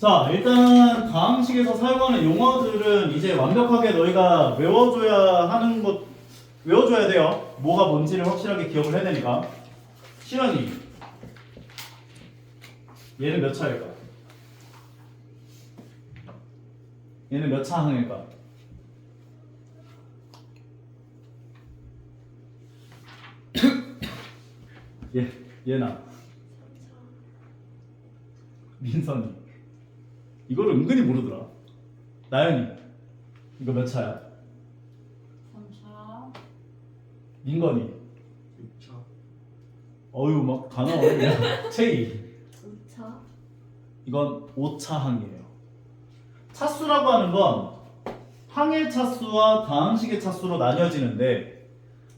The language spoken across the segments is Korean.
자, 일단 다항식에서 사용하는 용어들은 이제 완벽하게 너희가 외워줘야 돼요. 뭐가 뭔지를 확실하게 기억을 해야 되니까. 시연이 얘는 몇 차일까? 얘는 몇 차 항일까? 얘나 민선이 이거를 은근히 모르더라. 나연이 이거 몇 차야? 3차. 민건이 6차. 어휴 막 다 나오네. 체이 2차. 이건 5차 항이에요. 차수라고 하는 건 항의 차수와 다항식의 차수로 나뉘어지는데,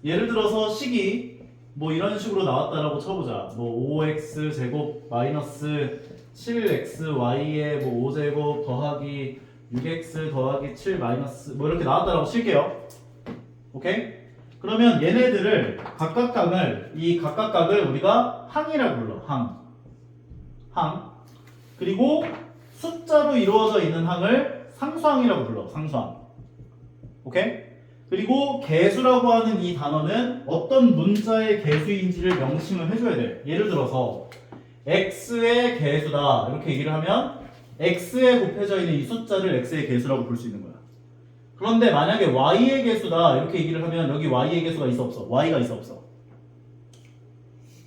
예를 들어서 식이 뭐 이런 식으로 나왔다라고 쳐보자. 뭐 5x 제곱 마이너스 7xy에 뭐 5제곱 더하기 6x 더하기 7 마이너스 뭐 이렇게 나왔다라고 칠게요. 오케이? 그러면 얘네들을 이 각각각을 우리가 항이라고 불러. 항. 그리고 숫자로 이루어져 있는 항을 상수항이라고 불러. 상수항. 오케이? 그리고 개수라고 하는 이 단어는 어떤 문자의 개수인지를 명칭을 해줘야 돼. 예를 들어서 x의 개수다 이렇게 얘기를 하면 x에 곱해져 있는 이 숫자를 x의 개수라고 볼 수 있는 거야. 그런데 만약에 y의 개수다 이렇게 얘기를 하면 여기 y의 개수가 있어 없어? y가 있어 없어?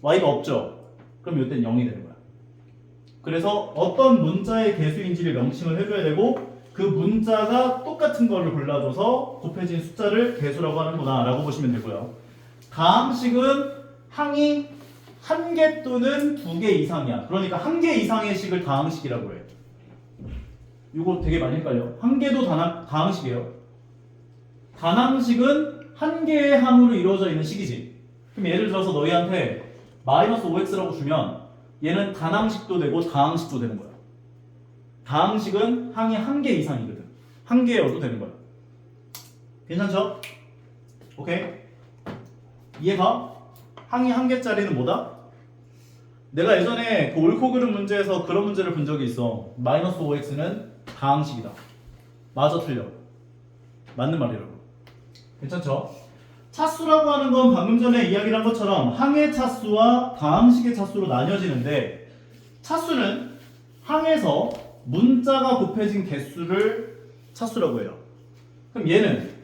y가 없죠? 그럼 이때는 0이 되는 거야. 그래서 어떤 문자의 개수인지를 명칭을 해줘야 되고, 그 문자가 똑같은 거를 골라줘서 곱해진 숫자를 개수라고 하는구나 라고 보시면 되고요. 다항식은 항이 1개 또는 2개 이상이야. 그러니까 1개 이상의 식을 다항식이라고 해. 이거 되게 많이 헷갈려. 1개도 다항식이에요. 단항식은 1개의 항으로 이루어져 있는 식이지. 그럼 예를 들어서 너희한테 마이너스 5x라고 주면 얘는 단항식도 되고 다항식도 되는 거야. 다항식은 항이 1개 이상이거든. 1개여도 되는 거야. 괜찮죠? 오케이? 이해가? 항이 1개짜리는 뭐다? 내가 예전에 그 옳고 그름 문제에서 그런 문제를 본 적이 있어. 마이너스 5x는 다항식이다. 맞아 틀려? 맞는 말이라고. 괜찮죠? 차수라고 하는 건 방금 전에 이야기를 한 것처럼 항의 차수와 다항식의 차수로 나뉘어지는데, 차수는 항에서 문자가 곱해진 개수를 차수라고 해요. 그럼 얘는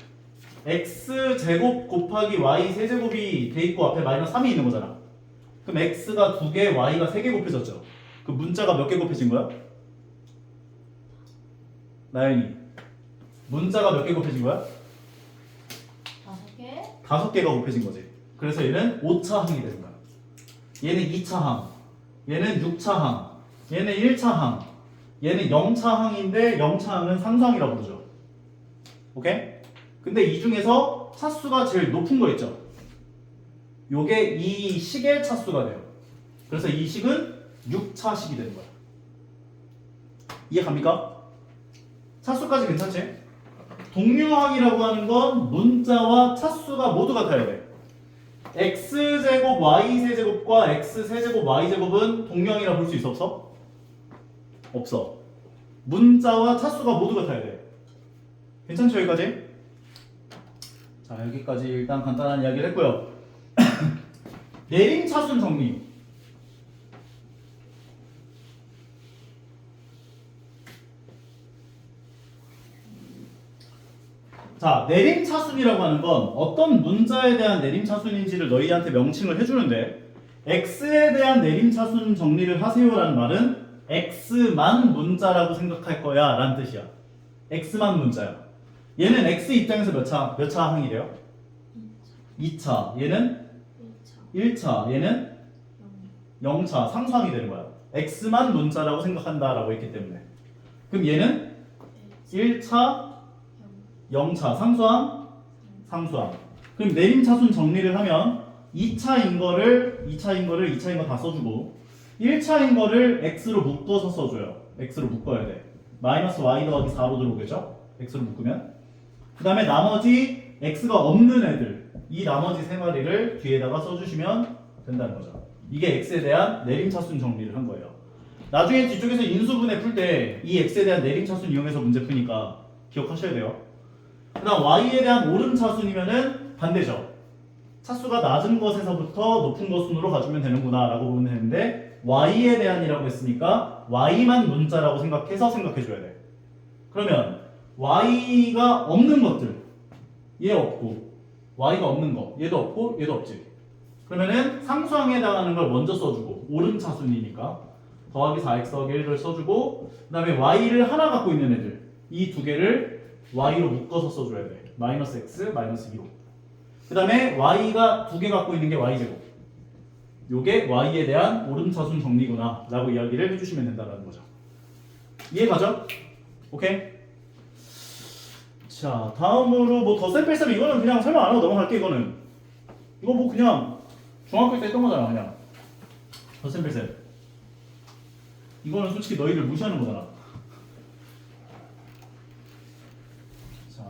x제곱 곱하기 y 세제곱이 돼 있고 앞에 마이너스 3이 있는 거잖아. 그럼 x가 2개, y가 3개 곱해졌죠. 그 문자가 몇 개 곱해진 거야? 나연이 문자가 몇 개 곱해진 거야? 5개. 5개가 곱해진 거지. 그래서 얘는 5차 항이 되는 거야. 얘는 2차 항, 얘는 6차 항, 얘는 1차 항, 얘는 0차 항인데 0차 항은 상수항이라고 부르죠. 오케이? 근데 이 중에서 차수가 제일 높은 거 있죠? 요게 이 식의 차수가 돼요. 그래서 이 식은 6차식이 되는 거야. 이해 갑니까? 차수까지 괜찮지? 동류항이라고 하는 건 문자와 차수가 모두 같아야 돼. x제곱 y세제곱과 x세제곱 y제곱은 동류항이라고 볼 수 있어 없어? 없어. 문자와 차수가 모두 같아야 돼. 괜찮죠 여기까지? 자 여기까지 일단 간단한 이야기를 했고요. 내림차순 정리. 자, 내림차순이라고 하는 건 어떤 문자에 대한 내림차순인지를 너희한테 명칭을 해주는데, x에 대한 내림차순 정리를 하세요라는 말은 x만 문자라고 생각할 거야 라는 뜻이야. x만 문자야. 얘는 x 입장에서 몇 차 항이래요? 2차. 얘는 1차. 얘는 0차. 상수항이 되는 거야. x만 문자라고 생각한다라고 했기 때문에. 그럼 얘는 1차 0차 상수항. 그럼 내림차순 정리를 하면 2차인 거를 2차인 거 다 써주고, 1차인 거를 x로 묶어서 써줘요. x로 묶어야 돼. 마이너스 y 더하기 4로 들어오겠죠? x로 묶으면. 그 다음에 나머지 x가 없는 애들, 이 나머지 세 마리를 뒤에다가 써주시면 된다는 거죠. 이게 x에 대한 내림차순 정리를 한 거예요. 나중에 뒤쪽에서 인수분해 풀 때 이 x에 대한 내림 차순 이용해서 문제 푸니까 기억하셔야 돼요. 그다음 y에 대한 오름 차순이면은 반대죠. 차수가 낮은 것에서부터 높은 것 순으로 가주면 되는구나 라고 보면 되는데 y에 대한이라고 했으니까 y만 문자라고 생각해서 생각해줘야 돼. 그러면 y가 없는 것들 얘 없고 y가 없는 거 얘도 없고 얘도 없지. 그러면은 상수항에 해당하는 걸 먼저 써주고 오름 차순이니까 더하기 4x 더하기 1을 써주고 그 다음에 y를 하나 갖고 있는 애들 이 두 개를 y로 묶어서 써줘야 돼. 마이너스 x 마이너스 2로. 그 다음에 y가 두 개 갖고 있는 게 y제곱. 요게 y에 대한 오름차순 정리구나 라고 이야기를 해주시면 된다는 거죠. 이해가죠? 오케이? 자 다음으로 뭐 덧셈 뺄셈 이거는 그냥 설명 안 하고 넘어갈게. 이거는 이거 뭐 그냥 중학교 때 했던 거잖아. 그냥 덧셈 뺄셈 이거는 솔직히 너희들 무시하는 거잖아. 자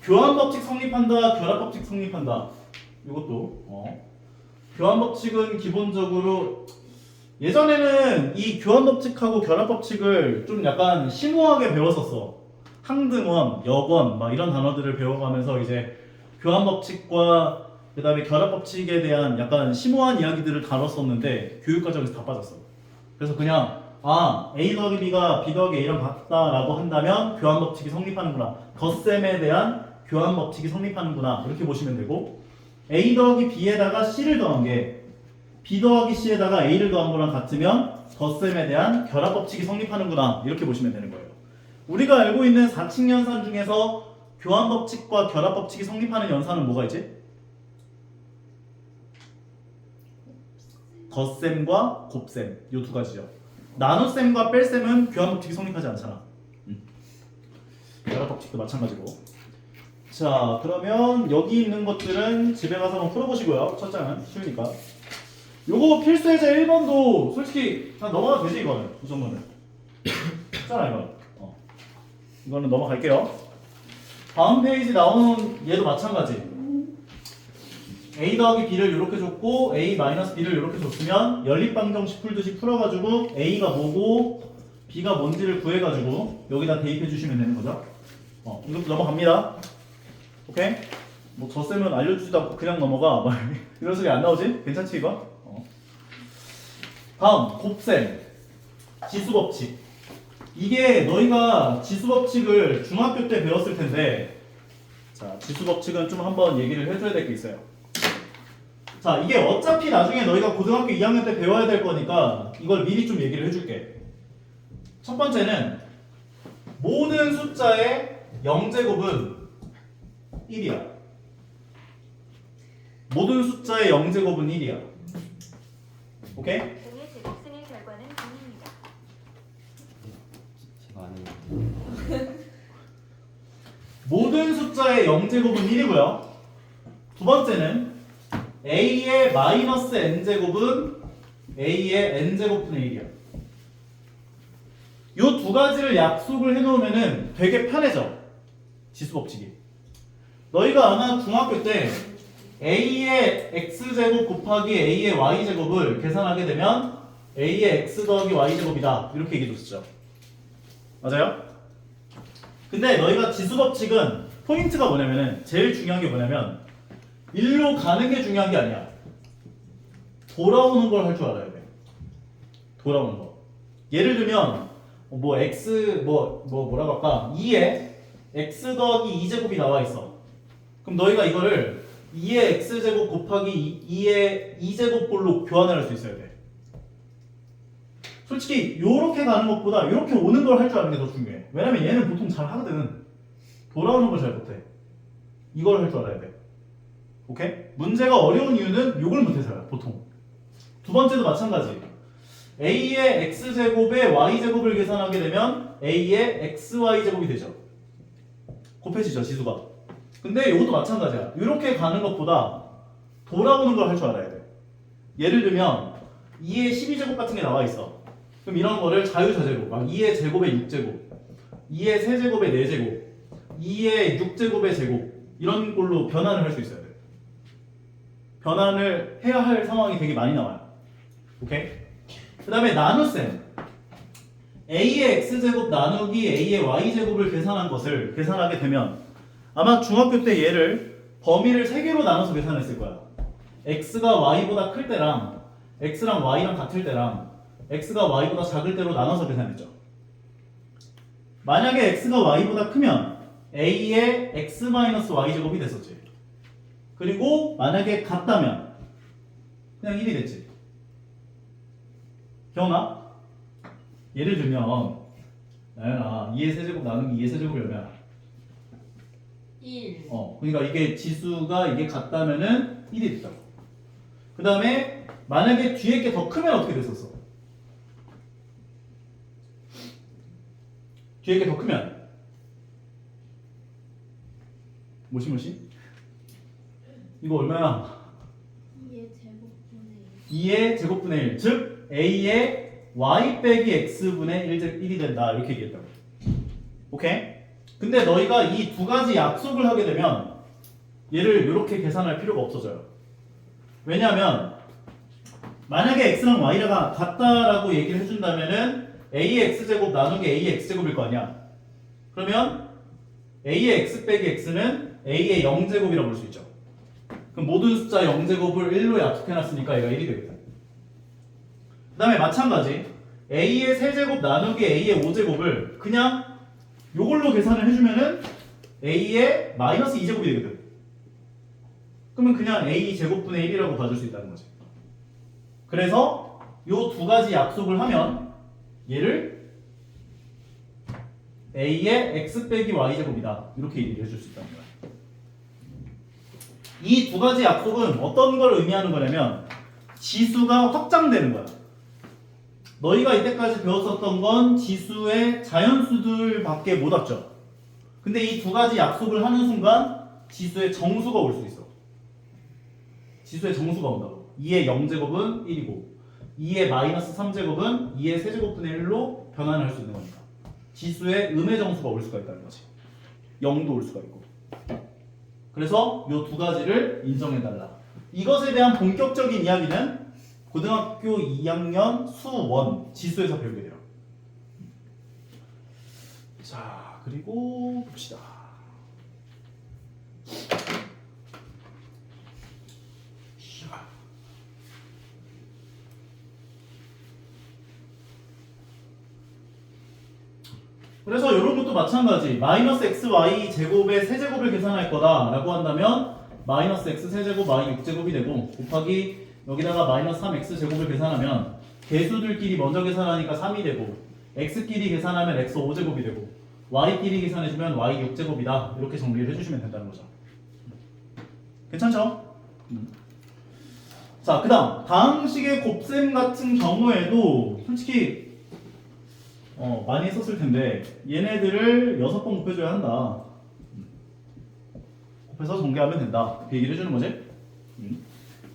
교환법칙 성립한다, 결합법칙 성립한다. 이것도 교환법칙은 기본적으로 예전에는 이 교환법칙하고 결합법칙을 좀 약간 심오하게 배웠었어. 항등원, 역원 막 이런 단어들을 배워가면서 이제 교환법칙과 그 다음에 결합법칙에 대한 약간 심오한 이야기들을 다뤘었는데 교육과정에서 다 빠졌어. 그래서 그냥 A 더하기 B가 B 더하기 A랑 같다라고 한다면 교환법칙이 성립하는구나. 덧셈에 대한 교환법칙이 성립하는구나. 이렇게 보시면 되고 A 더하기 B에다가 C를 더한 게 B 더하기 C에다가 A를 더한 거랑 같으면 덧셈에 대한 결합법칙이 성립하는구나. 이렇게 보시면 되는 거예요. 우리가 알고 있는 4칙 연산 중에서 교환법칙과 결합법칙이 성립하는 연산은 뭐가 있지? 덧셈과 곱셈 이 두 가지죠. 나눗셈과 뺄셈은 교환법칙이 성립하지 않잖아. 결합법칙도 마찬가지고. 자 그러면 여기 있는 것들은 집에 가서 한번 풀어보시고요. 첫 장은 쉬우니까. 요거 필수예제 1번도 솔직히 그냥 넘어가도 되지. 이거는 이 정도는 쉽잖아. 이거는 넘어갈게요. 다음 페이지 나오는 얘도 마찬가지. A 더하기 B를 이렇게 줬고 A 마이너스 B를 이렇게 줬으면 연립방정식 풀듯이 풀어가지고 A가 뭐고 B가 뭔지를 구해가지고 여기다 대입해 주시면 되는 거죠. 이것도 넘어갑니다. 오케이? 뭐 저 쌤은 알려주지도 않고 그냥 넘어가 이런 소리 안 나오지? 괜찮지 이거? 다음 곱셈 지수법칙. 이게 너희가 지수법칙을 중학교 때 배웠을 텐데 자 지수법칙은 좀 한번 얘기를 해줘야 될 게 있어요. 자 이게 어차피 나중에 너희가 고등학교 2학년 때 배워야 될 거니까 이걸 미리 좀 얘기를 해줄게. 첫 번째는 모든 숫자의 0제곱은 1이야. 모든 숫자의 0제곱은 1이야. 오케이? 등의 제곱승의 결과는 0입니다. 제가 아니에요. 모든 숫자의 0제곱은 1이고요. 두 번째는 A의 마이너스 N제곱은 A의 N제곱분의 1이야. 이 두 가지를 약속을 해놓으면 되게 편해져. 지수법칙이. 너희가 아마 중학교 때 A의 X제곱 곱하기 A의 Y제곱을 계산하게 되면 A의 X 더하기 Y제곱이다. 이렇게 얘기해줬었죠. 맞아요? 근데 너희가 지수법칙은 포인트가 뭐냐면은 제일 중요한 게 뭐냐면 일로 가는 게 중요한 게 아니야. 돌아오는 걸 할 줄 알아야 돼. 돌아오는 거. 예를 들면 뭐 x 뭐라고 할까? 2에 x 더하기 2제곱이 나와 있어. 그럼 너희가 이거를 2의 x제곱 곱하기 2의 2제곱꼴로 교환을 할 수 있어야 돼. 솔직히 요렇게 가는 것보다 요렇게 오는 걸 할 줄 아는 게 더 중요해. 왜냐면 얘는 보통 잘 하거든. 돌아오는 걸 잘 못해. 이걸 할 줄 알아야 돼. 오케이? 문제가 어려운 이유는 요걸 못해서야 보통. 두 번째도 마찬가지. A의 X제곱에 Y제곱을 계산하게 되면 A의 XY제곱이 되죠. 곱해지죠 지수가. 근데 이것도 마찬가지야. 이렇게 가는 것보다 돌아오는 걸 할 줄 알아야 돼. 예를 들면 2의 12제곱 같은 게 나와 있어. 그럼 이런 거를 자유자재로 막 2의 제곱에 6제곱 2의 세제곱에 4제곱 2의 6제곱의 제곱 이런 걸로 변환을 할 수 있어야 돼. 변환을 해야 할 상황이 되게 많이 나와요. 오케이? 그 다음에 나눗셈. a의 x제곱 나누기 a의 y제곱을 계산하게 되면 아마 중학교 때 얘를 범위를 3개로 나눠서 계산했을 거야. x가 y보다 클 때랑 x랑 y랑 같을 때랑 x가 y보다 작을 때로 나눠서 계산했죠. 만약에 x가 y보다 크면 a의 x-y제곱이 됐었지. 그리고 만약에 같다면 그냥 1이 됐지. 기억나? 예를 들면 나연아 2의 세제곱 나누기 2의 세제곱이 얼마야? 1. 그러니까 이게 지수가 이게 같다면은 1이 됐다고. 그 다음에 만약에 뒤에 게 더 크면 어떻게 됐었어? 뒤에 게 더 크면 뭐시? 이거 얼마야? 2의 제곱분의 2의 제곱분의 1, 즉 a의 y 빼기 x분의 1이 된다 이렇게 얘기했다고. 오케이? 근데 너희가 이 두 가지 약속을 하게 되면 얘를 이렇게 계산할 필요가 없어져요. 왜냐하면 만약에 x랑 y가 같다라고 얘기를 해준다면은 a의 x제곱 나누기 a의 x제곱일 거 아니야. 그러면 a의 x 빼기 x는 a의 0제곱이라고 볼 수 있죠. 그럼 모든 숫자 0제곱을 1로 약속해놨으니까 얘가 1이 되겠다. 그 다음에 마찬가지 a의 세제곱 나누기 a의 5제곱을 그냥 요걸로 계산을 해주면은 a의 마이너스 2제곱이 되거든. 그러면 그냥 a 제곱분의 1이라고 봐줄 수 있다는 거지. 그래서 요 두 가지 약속을 하면 얘를 a의 x 빼기 y제곱이다 이렇게 얘기를 해줄 수 있다는 거야. 이 두 가지 약속은 어떤 걸 의미하는 거냐면 지수가 확장되는 거야. 너희가 이때까지 배웠었던 건 지수의 자연수들밖에 못 왔죠. 근데 이 두 가지 약속을 하는 순간 지수의 정수가 올 수 있어. 지수의 정수가 온다고. 2의 0제곱은 1이고 2의 마이너스 3제곱은 2의 세제곱분의 1로 변환할 수 있는 거니까 지수의 음의 정수가 올 수가 있다는 거지. 0도 올 수가 있고. 그래서 이 두 가지를 인정해달라. 이것에 대한 본격적인 이야기는 고등학교 2학년 수1 지수에서 배우게 돼요. 자, 그리고 봅시다. 그래서 이런 것도 마찬가지. 마이너스 xy 제곱의 세제곱을 계산할 거다 라고 한다면 마이너스 x 세제곱 y 6제곱이 되고 곱하기 여기다가 마이너스 3x 제곱을 계산하면 개수들끼리 먼저 계산하니까 3이 되고 x끼리 계산하면 x 5제곱이 되고 y끼리 계산해주면 y 6제곱이다 이렇게 정리를 해주시면 된다는 거죠. 괜찮죠? 자, 그 다음 식의 곱셈 같은 경우에도 솔직히 많이 했었을 텐데 얘네들을 6번 곱해줘야 한다. 곱해서 전개하면 된다. 그 얘기를 해주는 거지.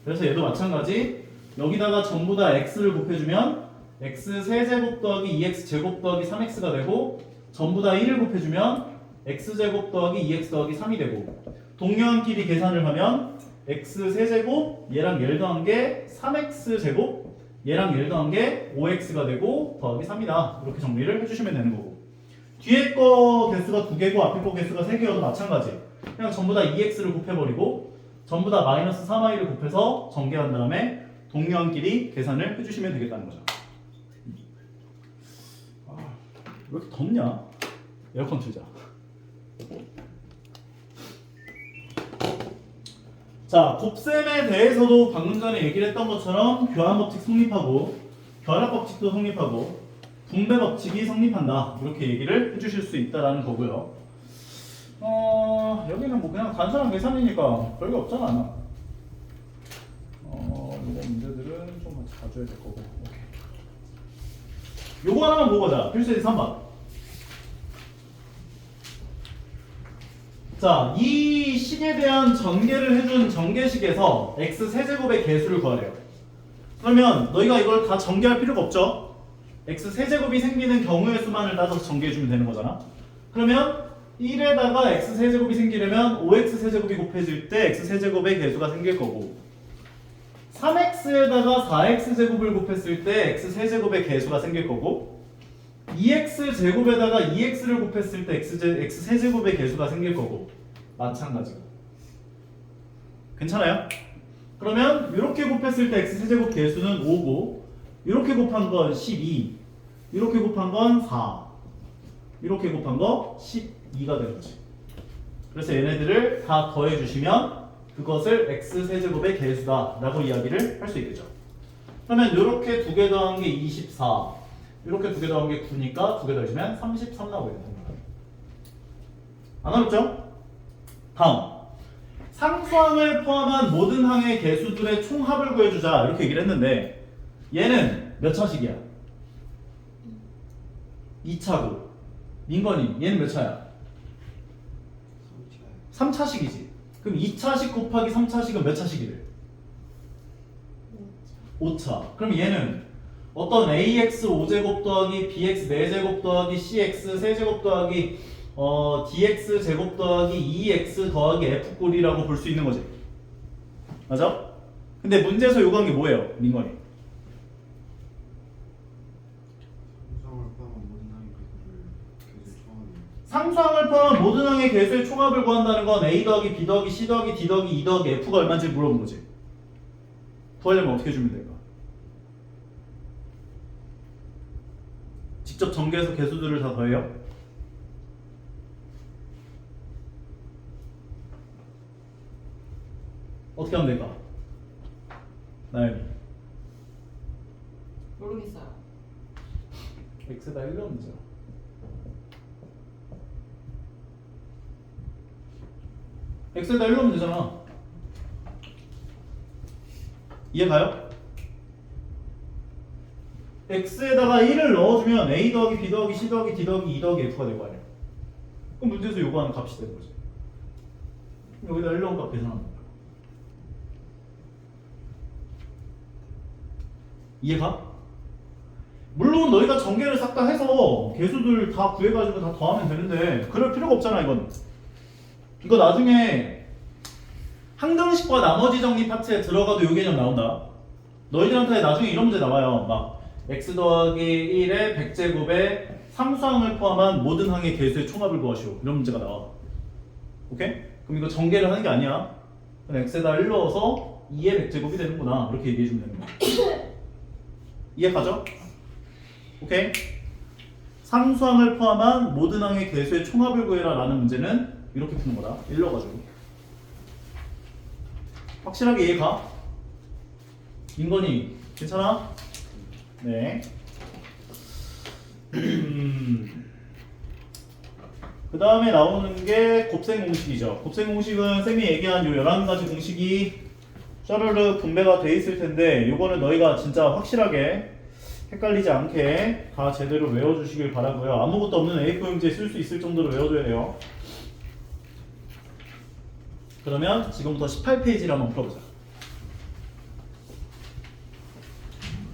그래서 얘도 마찬가지. 여기다가 전부 다 x를 곱해주면 x 세제곱 더하기 2x 제곱 더하기 3x가 되고 전부 다 1을 곱해주면 x 제곱 더하기 2x 더하기 3이 되고 동료한끼리 계산을 하면 x 세제곱 얘랑 얘를 더한 게 3x 제곱 얘랑 얘를 더한 게 5x가 되고 더하기 3이다. 이렇게 정리를 해주시면 되는 거고 뒤에 거 개수가 2개고 앞에 거 개수가 3개여도 마찬가지. 그냥 전부 다 2x를 곱해버리고 전부 다 마이너스 3i를 곱해서 전개한 다음에 동료한끼리 계산을 해주시면 되겠다는 거죠. 왜 이렇게 덥냐? 에어컨 틀자. 자, 곱셈에 대해서도 방금 전에 얘기를 했던 것처럼 교환법칙 성립하고 결합법칙도 성립하고 분배법칙이 성립한다. 이렇게 얘기를 해주실 수 있다라는 거고요. 여기는 뭐 그냥 단순한 계산이니까 별게 없잖아. 이거 문제들은 좀 같이 봐줘야 될 거고. 오케이. 요거 하나만 보고 가자. 필수예제 3번. 자, 이 식에 대한 전개를 해준 전개식에서 x 세제곱의 개수를 구하래요. 그러면 너희가 이걸 다 전개할 필요가 없죠? x 세제곱이 생기는 경우의 수만을 따져서 전개해주면 되는 거잖아. 그러면 1에다가 x 세제곱이 생기려면 5x 세제곱이 곱해질 때 x 세제곱의 개수가 생길 거고 3x에다가 4x 제곱을 곱했을 때 x 세제곱의 개수가 생길 거고 2x 제곱에다가 2x를 곱했을 때 x 세제곱의 개수가 생길 거고 마찬가지고 괜찮아요? 그러면 이렇게 곱했을 때 x 세제곱 개수는 5고 이렇게 곱한 건 12 이렇게 곱한 건 4 이렇게 곱한 거 12가 되는 거지. 그래서 얘네들을 다 더해 주시면 그것을 x 세제곱의 개수다 라고 이야기를 할 수 있겠죠. 그러면 이렇게 두 개 더한 게 24 이렇게 두 개 더한 게 9니까 두 개 더해주면 33 나오게 되는 거예요. 안 어렵죠? 다음 상수항을 포함한 모든 항의 개수들의 총합을 구해주자 이렇게 얘기를 했는데 얘는 몇 차식이야? 2차고 민건이 얘는 몇 차야? 3차식이지. 그럼 2차식 곱하기 3차식은 몇 차식이래? 5차. 그럼 얘는 어떤 ax 5제곱 더하기 bx 4제곱 더하기 cx 세제곱 더하기 dx 제곱 더하기 2x 더하기 f 꼴이라고 볼 수 있는 거지. 맞아? 근데 문제에서 요구한 게 뭐예요? 민건이. 상수항을 포함한 모든 항의 개수의 총합을 구한다는 건 a 더하기 b 더하기 c 더하기 d 더하기 2 더하기 f가 얼마인지 물어본 거지. 구하려면 어떻게 주면 될까? 직접 전개해서 개수들을 다 더해요? 어떻게 하면 될까? 나연이. 모르겠어요. x에다 1 넣으면 되죠. x에다 1 넣으면 되잖아. 이해 가요? x에다가 1을 넣어주면 a 더하기 b 더하기 c 더하기 d 더하기 2 더하기 f가 될 거 아니야. 그럼 문제에서 요구하는 값이 되는 거지. 여기다 1 넣은 값 계산하는 거야. 이해가? 물론 너희가 전개를 싹 다 해서 개수들 다 구해가지고 다 더하면 되는데 그럴 필요가 없잖아 이건. 이거 나중에 항등식과 나머지 정리 파트에 들어가도 이 개념 나온다. 너희들한테 나중에 이런 문제 나와요. 막 x 더하기 1의 100제곱에 상수항을 포함한 모든 항의 개수의 총합을 구하시오. 이런 문제가 나와. 오케이? 그럼 이거 전개를 하는 게 아니야. 그냥 x에다 1 넣어서 2의 100제곱이 되는구나. 이렇게 얘기해주면 되는 거야. 이해 가죠? 오케이? 상수항을 포함한 모든 항의 개수의 총합을 구해라 라는 문제는 이렇게 푸는 거다. 1 넣어가지고. 확실하게 이해 가? 민건이 괜찮아? 네. 그 다음에 나오는 게 곱셈 공식이죠. 곱셈 공식은 쌤이 얘기한 요 11가지 공식이 샤르르 분배가 돼 있을 텐데 요거는 너희가 진짜 확실하게 헷갈리지 않게 다 제대로 외워주시길 바라고요. 아무것도 없는 A4 용지에 쓸 수 있을 정도로 외워줘야 돼요. 그러면 지금부터 18페이지를 한번 풀어보자.